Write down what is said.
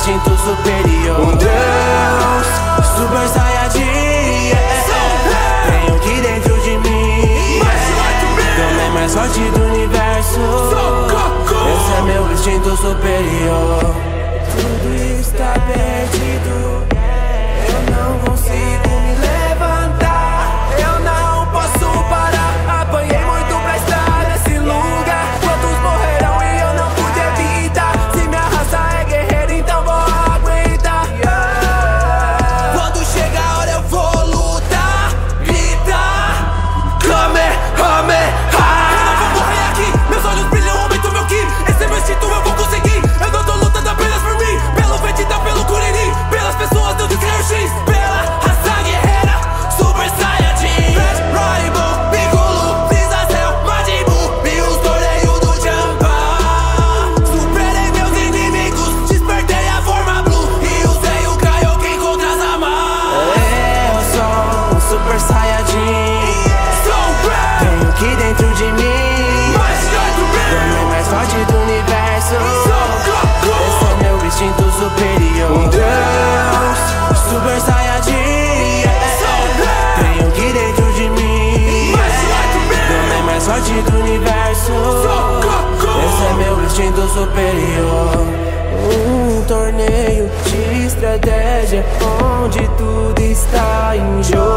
instinto superior. Um Deus, Super Saiyajin, tenho aqui dentro de mim, também mais forte do universo. Esse é meu instinto superior. Tudo está perdido, eu não consigo me levantar, eu não posso parar. Apanhei muito pra estar nesse lugar. Quantos morrerão e eu não pude evitar? Se minha raça é guerreira, então vou aguentar. Quando chega a hora eu vou lutar, gritar Kamehameha. Eu não vou morrer aqui, meus olhos brilham, aumento meu ki. Esse é meu instinto, eu vou conseguir. Eu não tô lutando apenas por mim, pelo Vegeta, pelo Kuririn, pelas pessoas do Descanso X, pela raça guerreira Super Saiyajin. Rainbow, Piccolo, Frieza, Cell, Majin Buu e os torneios do Champa. Superei meus inimigos, despertei a forma Blue e usei o Kaioken contra as amas. Eu sou um Super Saiyajin, tenho aqui dentro de mim, também mais forte do universo. Esse é meu instinto superior. Um Deus, Super Saiyajin, tenho aqui dentro de mim, também mais forte do universo. Esse é meu instinto superior. Torneio de estratégia onde tudo está em jogo.